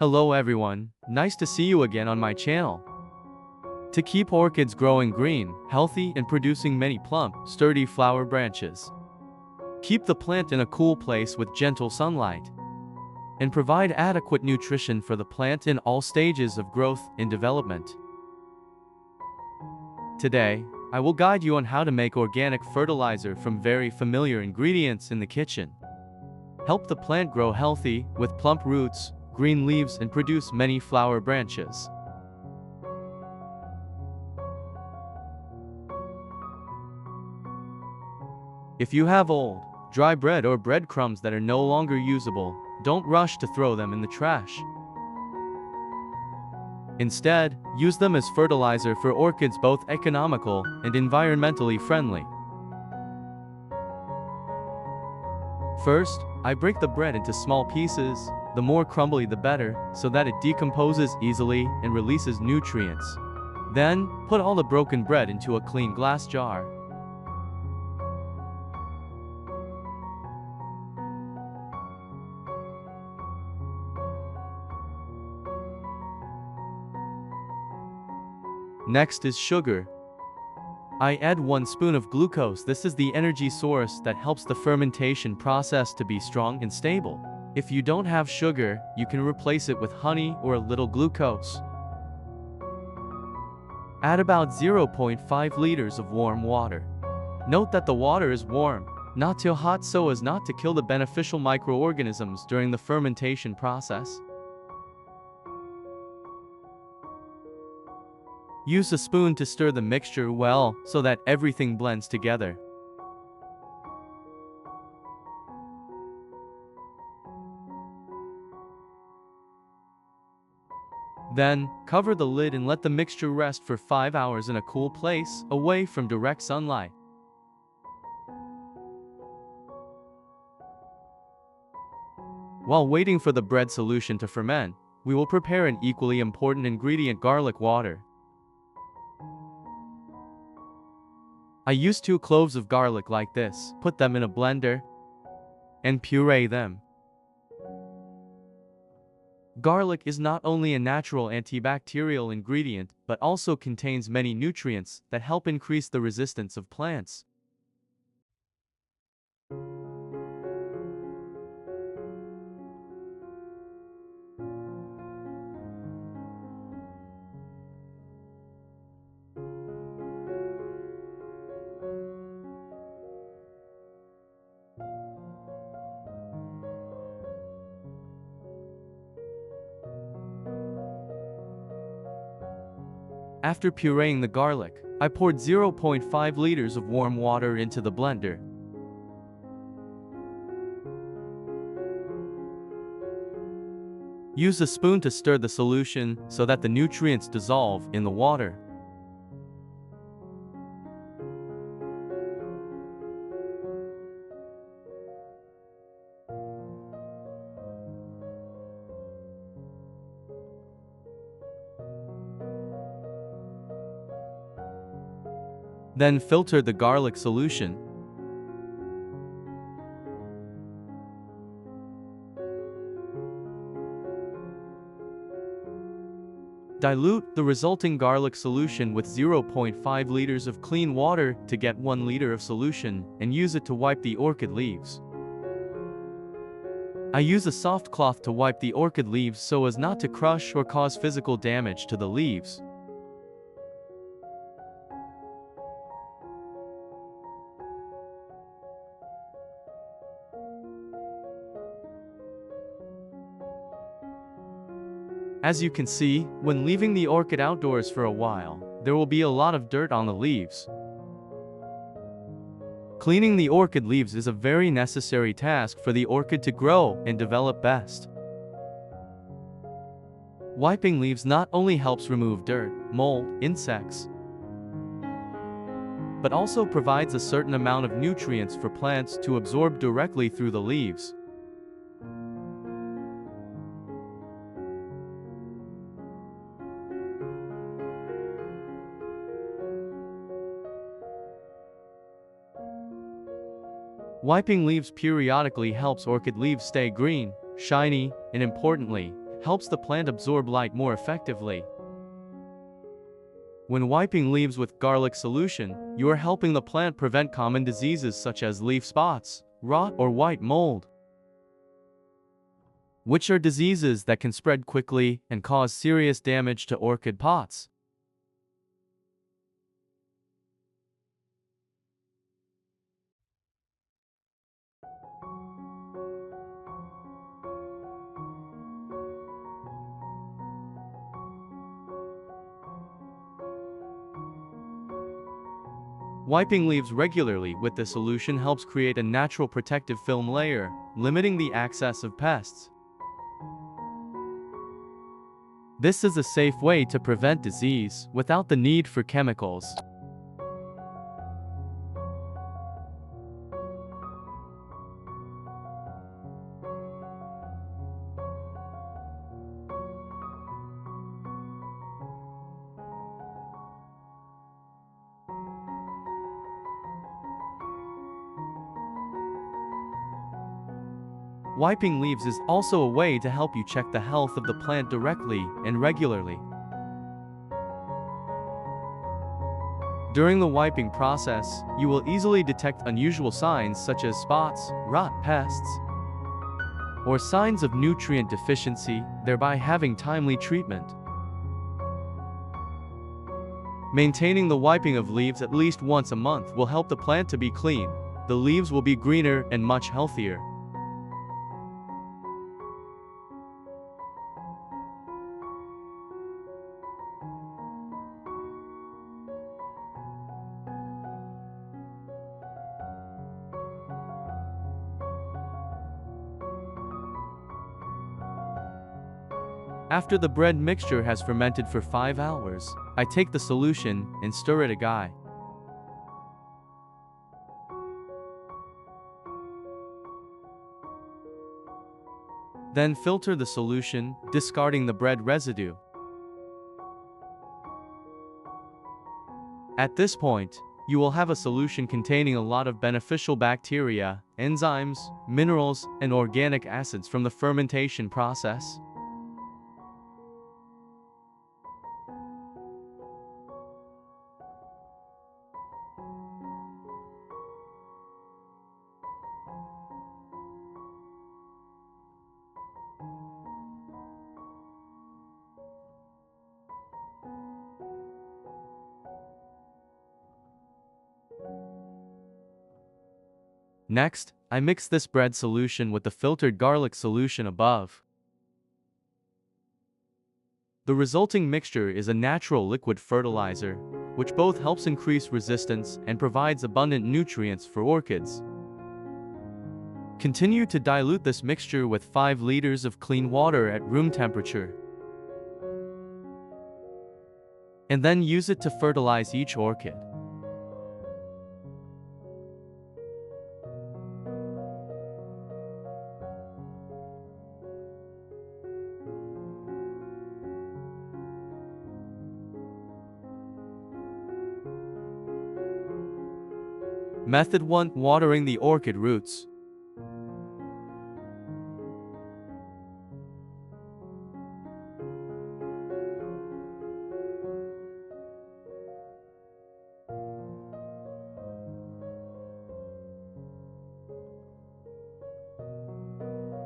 Hello everyone, nice to see you again on my channel. To keep orchids growing green, healthy and producing many plump, sturdy flower branches. Keep the plant in a cool place with gentle sunlight. And provide adequate nutrition for the plant in all stages of growth and development. Today, I will guide you on how to make organic fertilizer from very familiar ingredients in the kitchen. Help the plant grow healthy, with plump roots, green leaves and produce many flower branches. If you have old, dry bread or breadcrumbs that are no longer usable, don't rush to throw them in the trash. Instead, use them as fertilizer for orchids, both economical and environmentally friendly. First, I break the bread into small pieces, the more crumbly the better, so that it decomposes easily and releases nutrients. Then, put all the broken bread into a clean glass jar. Next is sugar. I add 1 spoon of glucose. This is the energy source that helps the fermentation process to be strong and stable. If you don't have sugar, you can replace it with honey or a little glucose. Add about 0.5 liters of warm water. Note that the water is warm, not too hot so as not to kill the beneficial microorganisms during the fermentation process. Use a spoon to stir the mixture well so that everything blends together. Then, cover the lid and let the mixture rest for 5 hours in a cool place, away from direct sunlight. While waiting for the bread solution to ferment, we will prepare an equally important ingredient: garlic water. I use 2 cloves of garlic like this, put them in a blender, and puree them. Garlic is not only a natural antibacterial ingredient, but also contains many nutrients that help increase the resistance of plants. After pureeing the garlic, I poured 0.5 liters of warm water into the blender. Use a spoon to stir the solution so that the nutrients dissolve in the water. Then filter the garlic solution. Dilute the resulting garlic solution with 0.5 liters of clean water to get 1 liter of solution, and use it to wipe the orchid leaves. I use a soft cloth to wipe the orchid leaves so as not to crush or cause physical damage to the leaves. As you can see, when leaving the orchid outdoors for a while, there will be a lot of dirt on the leaves. Cleaning the orchid leaves is a very necessary task for the orchid to grow and develop best. Wiping leaves not only helps remove dirt, mold, insects, but also provides a certain amount of nutrients for plants to absorb directly through the leaves. Wiping leaves periodically helps orchid leaves stay green, shiny, and importantly, helps the plant absorb light more effectively. When wiping leaves with garlic solution, you are helping the plant prevent common diseases such as leaf spots, rot, or white mold, which are diseases that can spread quickly and cause serious damage to orchid pots. Wiping leaves regularly with the solution helps create a natural protective film layer, limiting the access of pests. This is a safe way to prevent disease without the need for chemicals. Wiping leaves is also a way to help you check the health of the plant directly and regularly. During the wiping process, you will easily detect unusual signs such as spots, rot, pests, or signs of nutrient deficiency, thereby having timely treatment. Maintaining the wiping of leaves at least once a month will help the plant to be clean. The leaves will be greener and much healthier. After the bread mixture has fermented for 5 hours, I take the solution and stir it again. Then filter the solution, discarding the bread residue. At this point, you will have a solution containing a lot of beneficial bacteria, enzymes, minerals, and organic acids from the fermentation process. Next, I mix this bread solution with the filtered garlic solution above. The resulting mixture is a natural liquid fertilizer, which both helps increase resistance and provides abundant nutrients for orchids. Continue to dilute this mixture with 5 liters of clean water at room temperature, and then use it to fertilize each orchid. Method 1. Watering the orchid roots.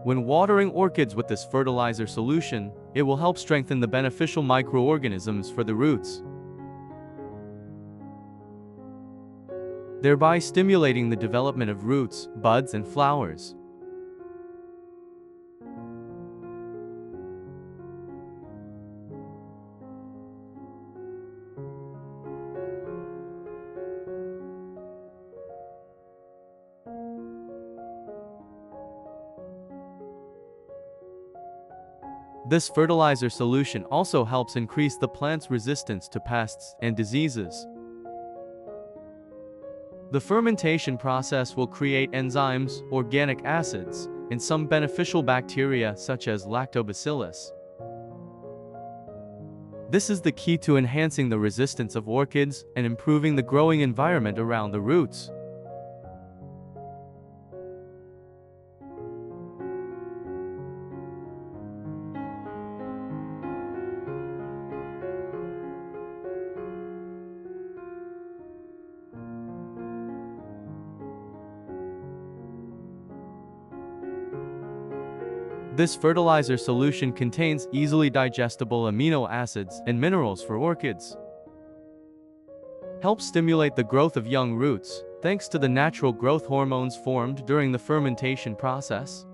When watering orchids with this fertilizer solution, it will help strengthen the beneficial microorganisms for the roots, thereby stimulating the development of roots, buds, and flowers. This fertilizer solution also helps increase the plant's resistance to pests and diseases. The fermentation process will create enzymes, organic acids, and some beneficial bacteria such as lactobacillus. This is the key to enhancing the resistance of orchids and improving the growing environment around the roots. This fertilizer solution contains easily digestible amino acids and minerals for orchids. Helps stimulate the growth of young roots, thanks to the natural growth hormones formed during the fermentation process.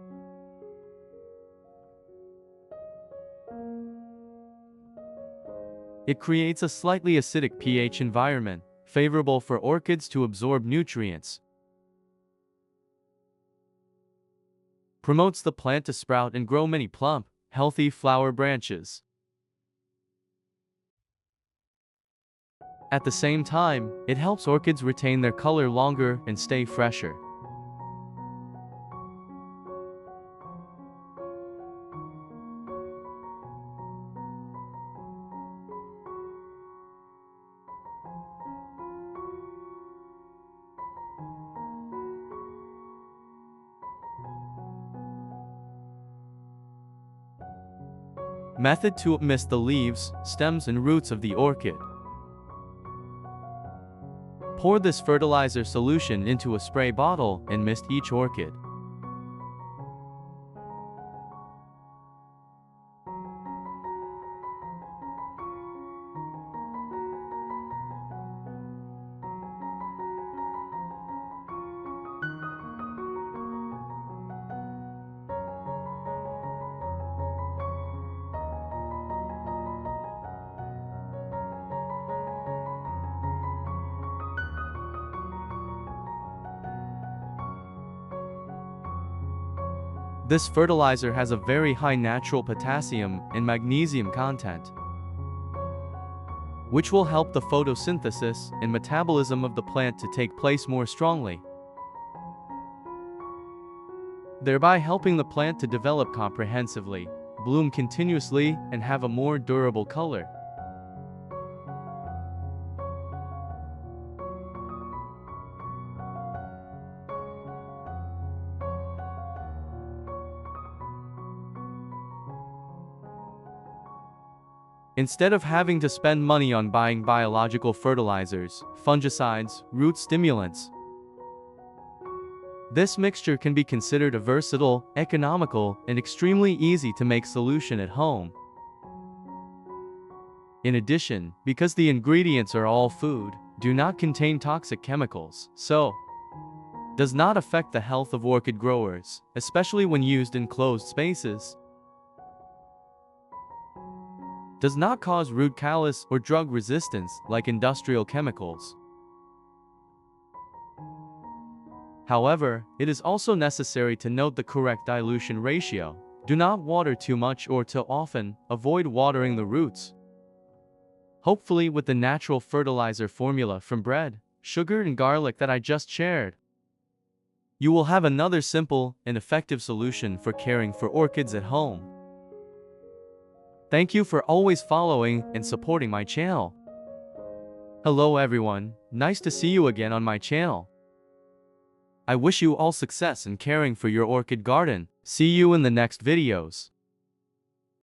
It creates a slightly acidic pH environment, favorable for orchids to absorb nutrients. Promotes the plant to sprout and grow many plump, healthy flower branches. At the same time, it helps orchids retain their color longer and stay fresher. Method to mist the leaves, stems and roots of the orchid. Pour this fertilizer solution into a spray bottle and mist each orchid. This fertilizer has a very high natural potassium and magnesium content, which will help the photosynthesis and metabolism of the plant to take place more strongly, thereby helping the plant to develop comprehensively, bloom continuously, and have a more durable color. Instead of having to spend money on buying biological fertilizers, fungicides, root stimulants, this mixture can be considered a versatile, economical, and extremely easy to make solution at home. In addition, because the ingredients are all food, do not contain toxic chemicals, so does not affect the health of orchid growers, especially when used in closed spaces. Does not cause root callus or drug resistance like industrial chemicals. However, it is also necessary to note the correct dilution ratio. Do not water too much or too often, avoid watering the roots. Hopefully with the natural fertilizer formula from bread, sugar and garlic that I just shared, you will have another simple and effective solution for caring for orchids at home. Thank you for always following and supporting my channel. Hello everyone, nice to see you again on my channel. I wish you all success in caring for your orchid garden. See you in the next videos.